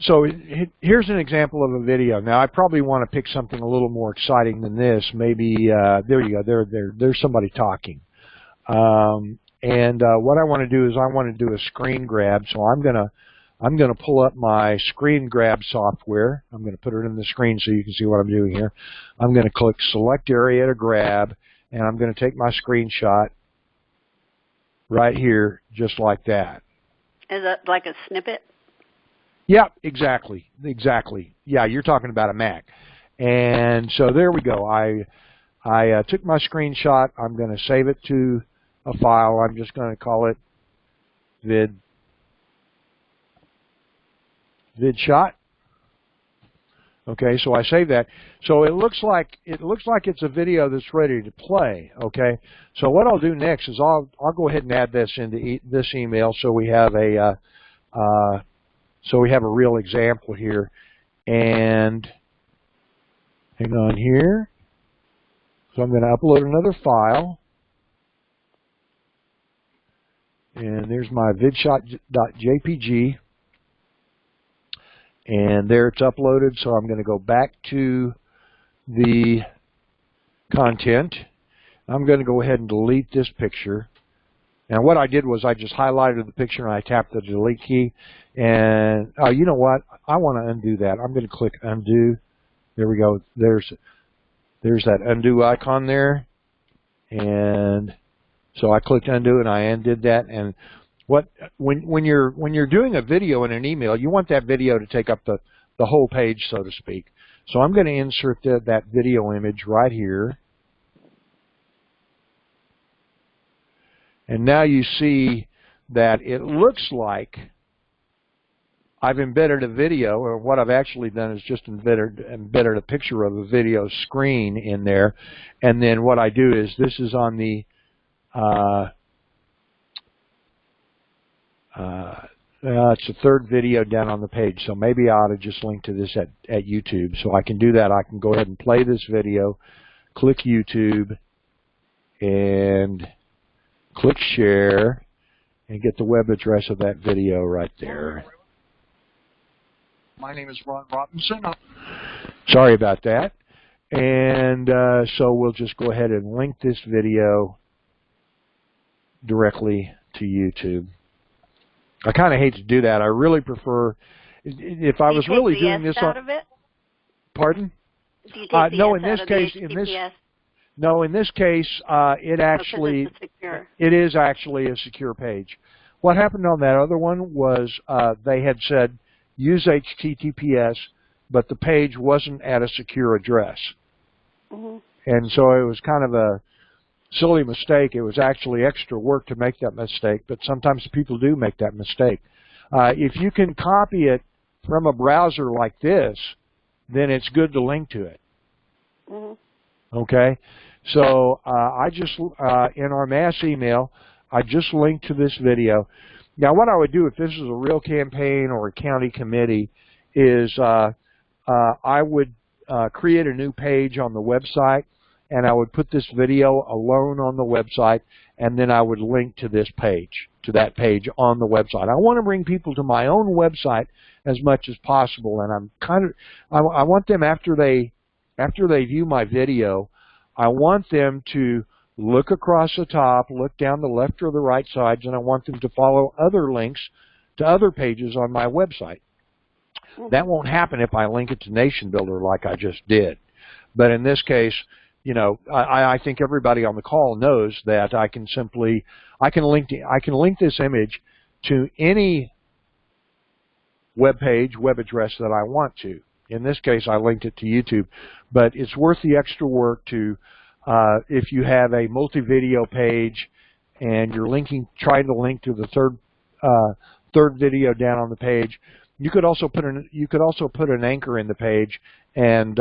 So here's an example of a video. Now I probably want to pick something a little more exciting than this. Maybe there you go. There's somebody talking. What I want to do is I want to do a screen grab. So I'm gonna pull up my screen grab software. I'm gonna put it in the screen so you can see what I'm doing here. I'm gonna click Select Area to Grab, and I'm gonna take my screenshot right here, just like that. Is it like a snippet? Yeah, exactly. Yeah, you're talking about a Mac. And so there we go. I took my screenshot. I'm going to save it to a file. I'm just going to call it vidshot. Okay, so I save that. So it looks like it's a video that's ready to play. Okay, so what I'll do next is I'll go ahead and add this into this email so we have a real example here. And hang on here. So I'm going to upload another file. And there's my vidshot.jpg. And there it's uploaded, so I'm going to go back to the content. I'm going to go ahead and delete this picture. And what I did was I just highlighted the picture and I tapped the delete key. And you know what? I want to undo that. I'm going to click undo. There we go. There's that undo icon there. And so I clicked undo and I undid that. And when you're doing a video in an email, you want that video to take up the whole page, so to speak. So I'm going to insert that video image right here. And now you see that it looks like I've embedded a video, or what I've actually done is just embedded a picture of a video screen in there. And then what I do is, this is on the it's the third video down on the page, so maybe I ought to just link to this at YouTube. So I can do that. I can go ahead and play this video, click YouTube, and click share, and get the web address of that video right there. My name is Ron Robinson. Sorry about that. And so we'll just go ahead and link this video directly to YouTube. I kind of hate to do that. I really prefer, if I was really doing this out of it? Pardon? Do you take no, in this case, it actually, it is actually a secure page. What happened on that other one was they had said use HTTPS, but the page wasn't at a secure address. Mm-hmm. And so it was kind of a silly mistake. It was actually extra work to make that mistake, but sometimes people do make that mistake. If you can copy it from a browser like this, then it's good to link to it. Mm-hmm. Okay? So I just, in our mass email, I just linked to this video. Now what I would do if this is a real campaign or a county committee is I would create a new page on the website, and I would put this video alone on the website, and then I would link to this page, to that page on the website. I want to bring people to my own website as much as possible, and I want them, after they view my video, I want them to look across the top, look down the left or the right sides, and I want them to follow other links to other pages on my website. That won't happen if I link it to Nationbuilder like I just did. But in this case, you know, I think everybody on the call knows that I can link this image to any web page, web address that I want to. In this case, I linked it to YouTube, but it's worth the extra work to, if you have a multi-video page and you're trying to link to the third video down on the page, you could also put an anchor in the page and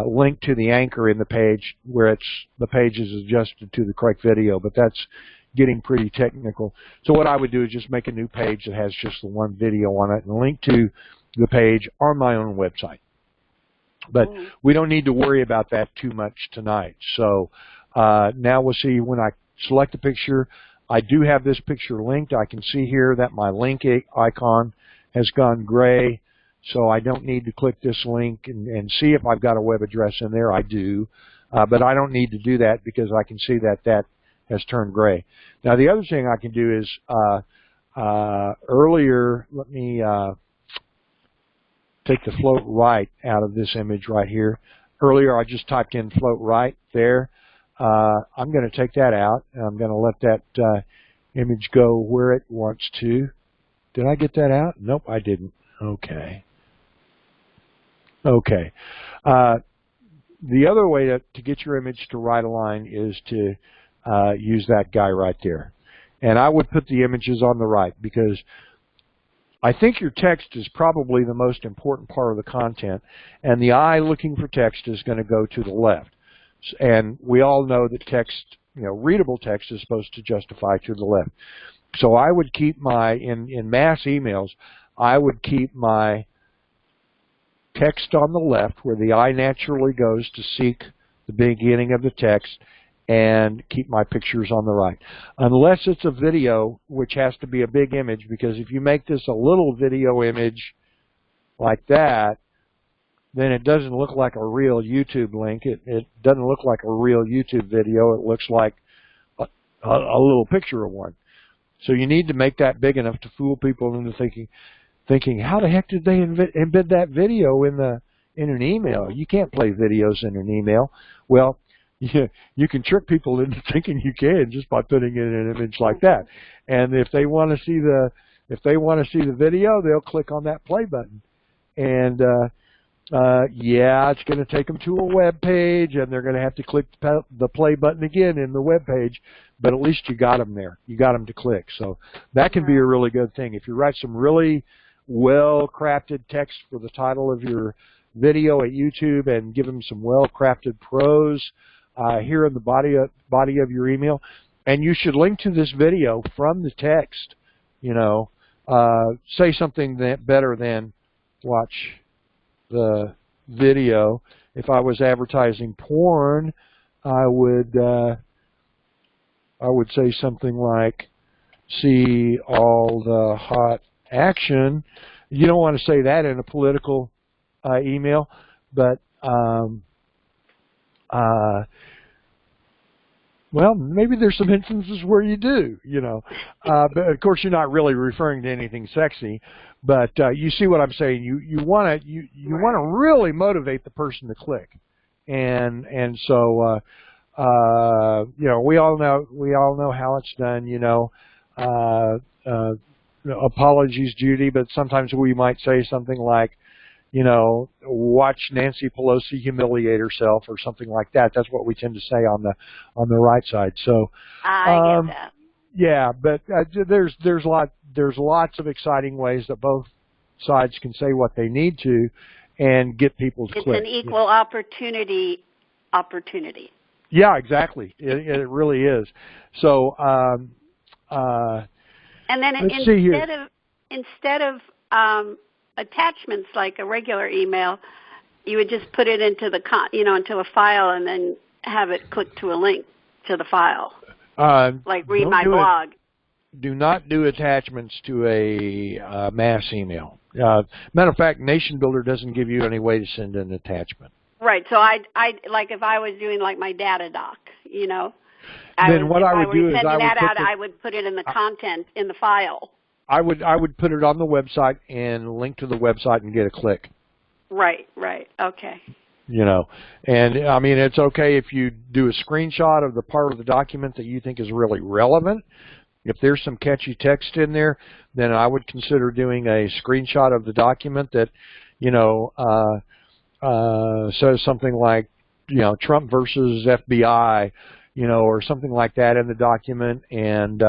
link to the anchor in the page where the page is adjusted to the correct video, but that's getting pretty technical. So what I would do is just make a new page that has just the one video on it and link to the page on my own website. But we don't need to worry about that too much tonight. So now we'll see when I select the picture. I do have this picture linked. I can see here that my link icon has gone gray, so I don't need to click this link and see if I've got a web address in there. I do, but I don't need to do that because I can see that that has turned gray. Now the other thing I can do is earlier, let me take the float right out of this image right here. Earlier I just typed in float right there. I'm going to take that out, and I'm going to let that image go where it wants to. Did I get that out? Nope, I didn't. Okay. Okay. The other way to get your image to right align is to use that guy right there. And I would put the images on the right because I think your text is probably the most important part of the content, and the eye looking for text is going to go to the left. And we all know that text, readable text is supposed to justify to the left. So I would keep in mass emails, I would keep my text on the left where the eye naturally goes to seek the beginning of the text, and keep my pictures on the right. Unless it's a video, which has to be a big image, because if you make this a little video image like that, then it doesn't look like a real YouTube link. It doesn't look like a real YouTube video. It looks like a little picture of one. So you need to make that big enough to fool people into thinking, how the heck did they embed that video in an email? You can't play videos in an email. Well, you can trick people into thinking you can just by putting in an image like that. And if they want to see the video, they'll click on that play button. And yeah, it's going to take them to a web page, and they're going to have to click the play button again in the web page. But at least you got them there. You got them to click. So that can be a really good thing. If you write some really well-crafted text for the title of your video at YouTube and give them some well-crafted prose here in the body of your email, and you should link to this video from the text. Say something better than watch the video. If I was advertising porn, I would say something like, see all the hot action. You don't want to say that in a political email, but well, maybe there's some instances where you do, but of course you're not really referring to anything sexy. But you see what I'm saying? You want to really motivate the person to click, and so we all know how it's done. Apologies, Judy, but sometimes we might say something like, watch Nancy Pelosi humiliate herself or something like that. That's what we tend to say on the right side. So I get that. Yeah, but there's lots of exciting ways that both sides can say what they need to and get people to click. It's an equal opportunity. Yeah, exactly. It really is. So and then instead of attachments like a regular email, you would just put it into into a file and then have it click to a link to the file. Like read my blog. Do not do attachments to a mass email. Matter of fact, Nationbuilder doesn't give you any way to send an attachment. Right. So I like if I was doing like my data doc, then what I would do is I would put it in the content in the file. I would put it on the website and link to the website and get a click. Right. Okay. And I mean, it's okay if you do a screenshot of the part of the document that you think is really relevant. If there's some catchy text in there, then I would consider doing a screenshot of the document that, says something like, Trump versus FBI, or something like that in the document, and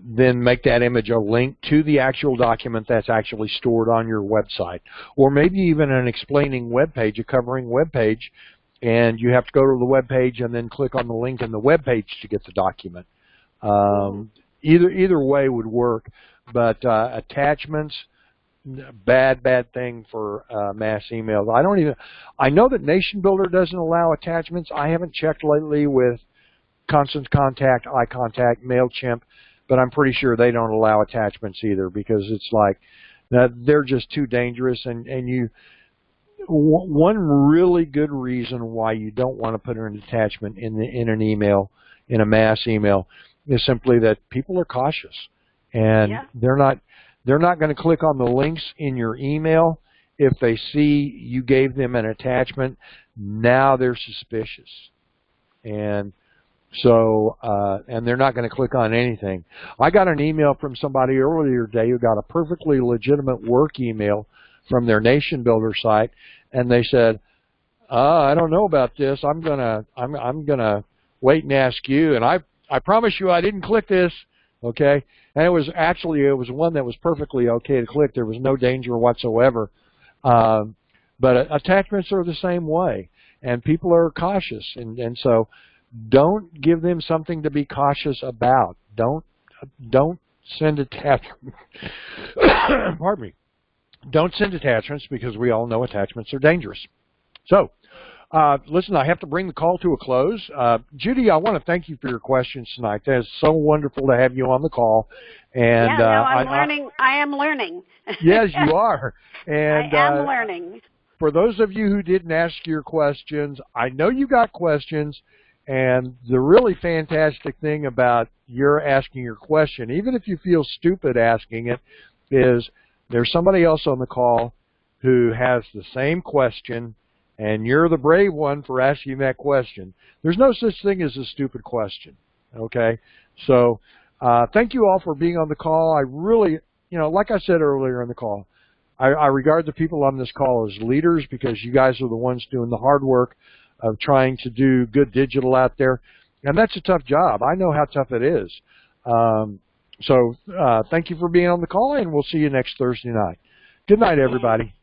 then make that image a link to the actual document that's actually stored on your website, or maybe even an explaining web page, a covering web page, and you have to go to the web page and then click on the link in the web page to get the document. Either way would work, but attachments, bad thing for mass emails. I know that Nationbuilder doesn't allow attachments. I haven't checked lately with Constant Contact, iContact, MailChimp, but I'm pretty sure they don't allow attachments either, because it's like they're just too dangerous. And one really good reason why you don't want to put an attachment in an email, in a mass email, is simply that people are cautious, and they're not going to click on the links in your email if they see you gave them an attachment. Now they're suspicious, and so and they're not going to click on anything. I got an email from somebody earlier today who got a perfectly legitimate work email from their Nationbuilder site, and they said, I don't know about this. I'm gonna wait and ask you, and I promise you I didn't click this. Okay, and it was one that was perfectly okay to click. There was no danger whatsoever. But attachments are the same way, and people are cautious, and so don't give them something to be cautious about. Don't send attachments. Pardon me. Don't send attachments, because we all know attachments are dangerous. So Listen, I have to bring the call to a close. Judy, I want to thank you for your questions tonight. That is so wonderful to have you on the call. And I'm learning. I am learning. Yes, you are. And I am learning. For those of you who didn't ask your questions, I know you got questions. And the really fantastic thing about your asking your question, even if you feel stupid asking it, is there's somebody else on the call who has the same question, and you're the brave one for asking that question. There's no such thing as a stupid question, okay? So thank you all for being on the call. I really, like I said earlier in the call, I regard the people on this call as leaders because you guys are the ones doing the hard work of trying to do good digital out there. And that's a tough job. I know how tough it is. So thank you for being on the call, and we'll see you next Thursday night. Good night, everybody.